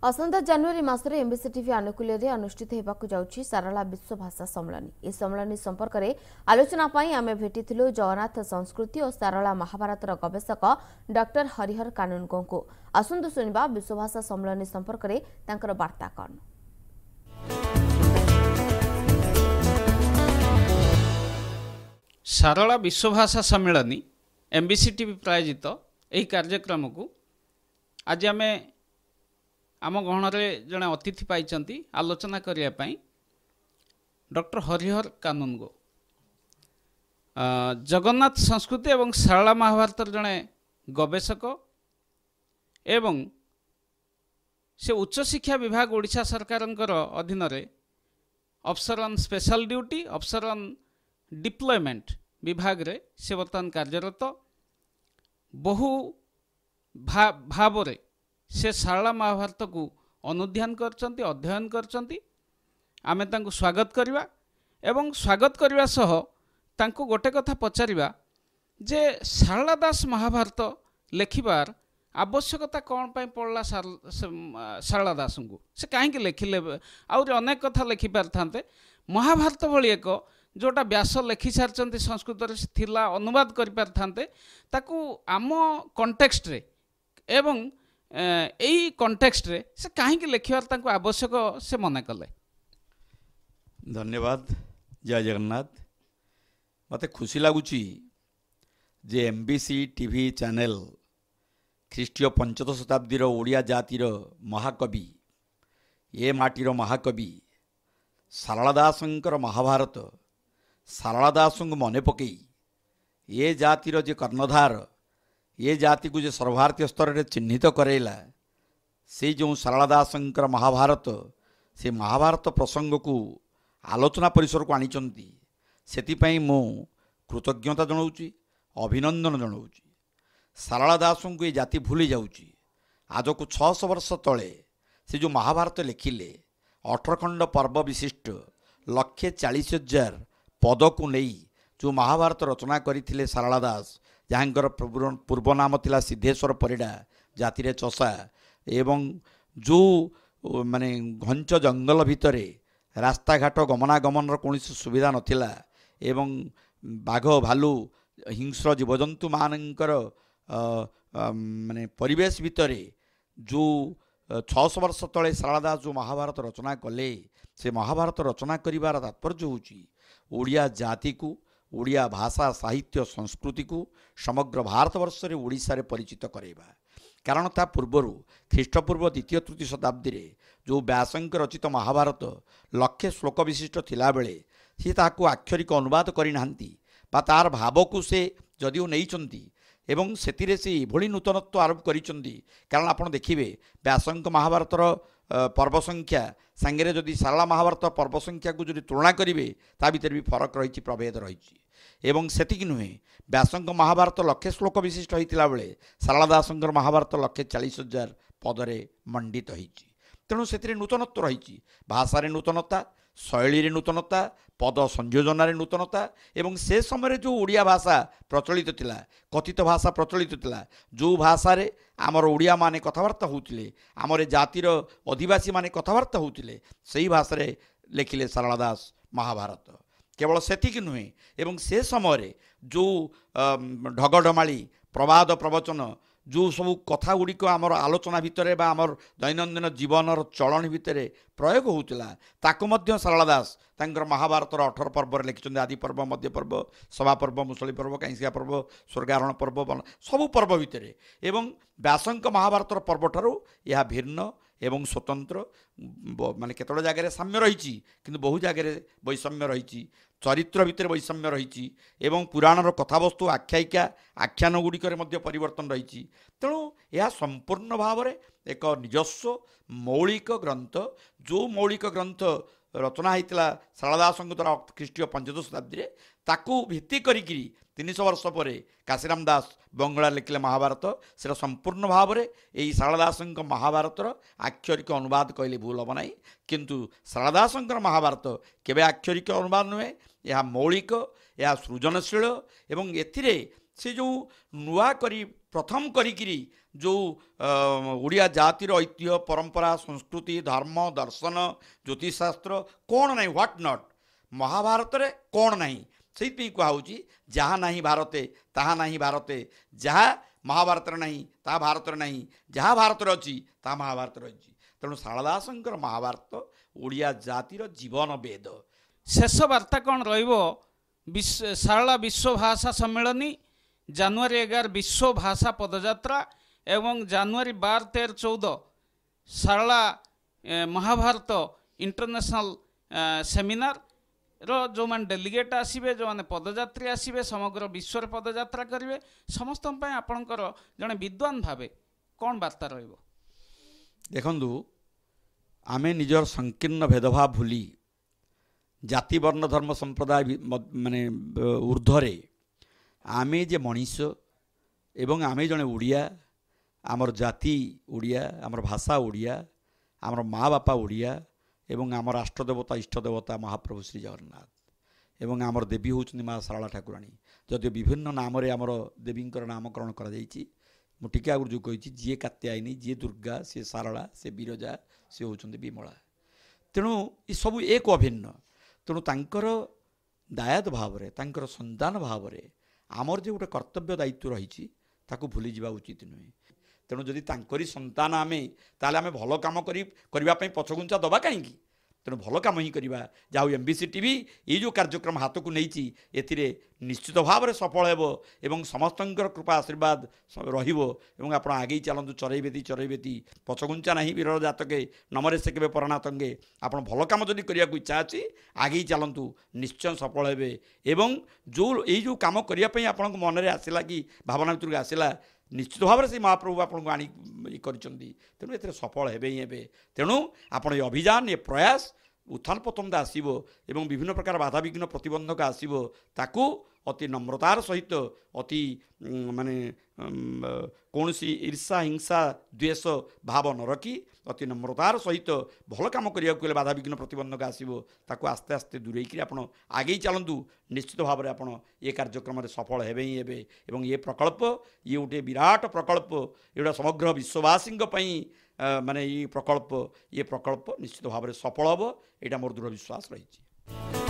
आसंता जनवरी मासरे MBC TV आनुकूल्य अनुष्ठित होगाकू जाउछि सारला विश्व भाषा सम्मेलन। ए सम्मेलन संपर्क में आलोचना आमे भेटिथिलु जगन्नाथ संस्कृति और सारला महाभारतर गवेषक डॉक्टर हरिहर कानूनगो को। आसंतु सुनिबा विश्व भाषा सम्मेलन संपर्क में तांकर वार्ता कौन। सारला विश्व भाषा सम्मेलन एमबीसी टीवी प्रायोजित यह कार्यक्रम को आज आम आम गहन जड़े अतिथि पाई आलोचना करने डॉक्टर हरिहर कानूनगो जगन्नाथ संस्कृति एवं सारला महाभारतर जड़े गवेषक एवं से उच्च शिक्षा विभाग ओडिशा सरकार अधीन अफसर ऑन स्पेशल ड्यूटी अफसर ऑन डिप्लॉयमेंट विभाग रे से बर्तमान कार्यरत बहु भाव से सारला महाभारत को अनुध्यान करचंती अध्ययन करचंती। आमे तांको स्वागत करिबा एवं स्वागत करने सह तांको गोटे कथा पचारिबा जे सारला दास महाभारत लेखिबार आवश्यकता कौन पाई पड़ला सारला दास को से कहीं लेखिले आउर अनेक कथा लेखि पारथांते। महाभारत भली एक जोटा व्यास लेखि सारचंती संस्कृत रे थिला अनुवाद करि पारथांते ताकू आम कॉन्टेक्स्ट रे एवं यही कॉन्टेक्स्ट रे से कहीं लिखार तांको आवश्यक से मन कले। धन्यवाद। जय जगन्नाथ। मते खुशी लगुच जे एमबीसी टीवी चैनल ख्रीष्टीय पंचदश शताब्दीर ओडिया जातिर महाकवि ये माटीर महाकवि सारला दासंकर महाभारत सारला दास मन पकई ये जातिर जे कर्णधार ये जाति को जो सर्वभारतीय स्तर में चिन्हित करैला से जो सारला दासंकर महाभारत से महाभारत प्रसंग को आलोचना परिसर को आनिचंती सेतिपई मो कृतज्ञता जनाऊँगी अभिनंदन जनाऊँगी। सारला दास को ये जाति भूली जाऊँगी। आज को 600 वर्ष तले से जो महाभारत लिखिले 18 खंड पर्व विशिष्ट 140,000 पद को नहीं जो महाभारत रचना करथिले सारला दास जहाँकर पूर्व नाम थिला सिद्धेश्वर परिडा जाति चषा एवं जो माने घंच जंगल भितरे रास्ता घाट गमनागमन कौन सुविधा नथिला एवं बाघ भालू हिंस्र जीवजंतु मानकर माने परिवेश भितरे जो 600 वर्ष तले सारला दास जो महाभारत रचना कले से महाभारत रचना करिवार तात्पर्य होची ओडिया जाति को ओडिया भाषा साहित्य संस्कृति को समग्र भारतवर्ष में ओडिशा रे परिचित करैबा। कारण ता पूर्वर ख्रीष्टपूर्व द्वितीय तृतीय शताब्दी रे जो व्यासंक रचित महाभारत 100 श्लोक विशिष्ट थिला बेले सी ताकू आक्षरिक अनुवाद करिनांती बा तार भाव को से जदिও नहींचंती एवं सेतिरे से एभली नूतनत्व आरोप करिचंती। कारण आपण देखिबे व्यासंक महाभारतर पर्व संख्या सांगे जदि सारला महाभारत पर्व संख्या को जदि तुलना करेंगे ता भीतर भी फरक रही प्रभेद रही एवं सेतिक नुहे व्यासंक महाभारत 100 श्लोक विशिष्ट होता बेले सारला दासंकर महाभारत 140,000 पदरे मंडित होती। तेणु से नूतनत्व रही भाषार नूतनता शैली रे नूतनता पद संयोजन नूतनता एवं से समय जो ओडिया भाषा प्रचलित थिला कथित भाषा प्रचलित थिला जो भाषा रे आमर ओडिया माने कथबार्ता होउतिले आमर जातिर आदिवासी माने कथबार्ता होउतिले सही भाषा रे लेखिले सारला दास महाभारत। केवल सेतिक नुहे एवं से समय जो ढगढमाली प्रवाद प्रवचन जो सब कथा गुड़िक आमर आलोचना भितर आमर दैनंदिन जीवन चलन भितर प्रयोग होता ताको मध्य सारला दास तांकर महाभारतर 18 पर्व लिखिं आदि पर्व मध्य पर्व सभा पर्व मुसली पर्व कैंसिया पर्व स्वर्गारोहण पर्व सबू पर्व भितर एवं व्यासंक महाभारतर पर्व ठारू यह भिन्न एवं स्वतंत्र माने केतोड़ जगह साम्य रही किंतु बहु जगह वैषम्य रही चरित्र भितर वैषम्य रही एवं पुराणर कथावस्तु आख्यायिका आख्यान गुड़िकर परिवर्तन रही। तेणु यह संपूर्ण भाव में एक निजस्व मौलिक ग्रंथ जो मौलिक ग्रंथ रचना होता सारला दास द्वारा ख्रीष्टीय पंचदश शताब्दी में ताकू भित्ति करी 300 वर्ष पर काशीराम दास बंगला लिखिले महाभारत से संपूर्ण भाव में यही सारला दास महाभारतर आक्षरिक अनुवाद कहले भूल हम ना किंतु सारला दास महाभारत केवे आक्षरिक अनुवाद नुहे यह मौलिक यह सृजनशील एवं एथिरे से जो नुआ करी प्रथम करी जो ओडिया जातिर ऐतिह्य परंपरा संस्कृति धर्म दर्शन ज्योतिषशास्त्र कौन नहीं व्हाट नॉट महाभारत रे कौन नहीं से कहुची जहाँ नहीं भारते ताहा नहीं भारते जहाँ महाभारत नहीं ता भारत नहीं जहाँ भारत अच्छी ता महाभारत अच्छी तेणु शारदा दासंकर महाभारत ओडिया जातिर जीवन वेद। शेष वार्ता कौन रहिबो सारला विश्व भाषा सम्मेलनी जानुआरी 11 विश्व भाषा पदयात्रा एवं जानुआरी 12, 13, 14 सारला महाभारत इंटरनेशनल सेमिनार रो जो मान डेलीगेट आसीबे जो माने पदयात्री आसीबे समग्र विश्व पदयात्रा करिवे समस्त आपणकर जने विद्वान भावे कौन वार्ता रहिबो। देखंतु आमे निजर संकीर्ण भेदभाव भूली जाति वर्ण धर्म संप्रदाय माने ऊर्ध्वरे आमे जे मनीष एवं आमे जने उड़िया आमर जाति उड़िया आमर भाषा उड़िया आमर माँ बापा उड़िया एवं आम राष्ट्रदेवता इष्टदेवता महाप्रभु श्री जगन्नाथ एवं आमर देवी होउछन्ति माँ सारला ठाकुराणी जदि विभिन्न नाम आमर देवींकर नामकरण करा जायछि मु टिके आगु जो कहिछि जी कात्यायनी जी दुर्गा से सारला से बिरजा से होउछन्ति विमला तेणु ये सब एक अभिन्न तेणु तांकर दायाद भाव रे तांकर संतान भाव रे आमर जे गोटे कर्तव्य दायित्व रही ताकू भूली जावा उचित नुहे तेणु जदि तांकरी संतान आमे ताले आमे भलो काम करिबा पई पछगुंचा दबा कहीं तेणु भल कम ही करवा जाऊ एमबीसी टीवी ये जो कार्यक्रम हाथ को नहीं एथिरे निश्चित भाव में सफल हेबो एवं समस्तंकर कृपा आशीर्वाद रहिबो एवं आपण आगे चलतु चरैबेती पछगुंचा नहीं वीर जातके नमरे से केबे परनातंगे आपण भल कम जदि करिया को इच्छा अछि आगे चलतु निश्चय सफल हेबे एवं जो ये जो काम करिया पई आपण मन रे आसिला कि भावना भितर आसिला निश्चित भाव से महाप्रभु आपको आनी तेणु ए सफल हेबे ही हेबे तेणु आपण ये अभियान ये प्रयास उत्थान पतन आसो एवं विभिन्न प्रकार बाधा विघ्न प्रतिबंधक आसो ताकू अति नम्रतार सहित अति माने कौन सी ईर्षा हिंसा द्वेष भाव न रखी अति नम्रतार सहित भल कम करने बाधा विघ्न प्रतिबंधक आसो ताकू आस्ते आस्ते दूरेक आप आगे चलतु निश्चित भाव में आप ये कार्यक्रम सफल हेबे ही हेबे एवं ये प्रकल्प ये गोटे विराट प्रकल्प एटा समग्र विश्ववासी माने ये प्रकल्प निश्चित भाव में सफल हम यहाँ मोर दृढ़ विश्वास रही।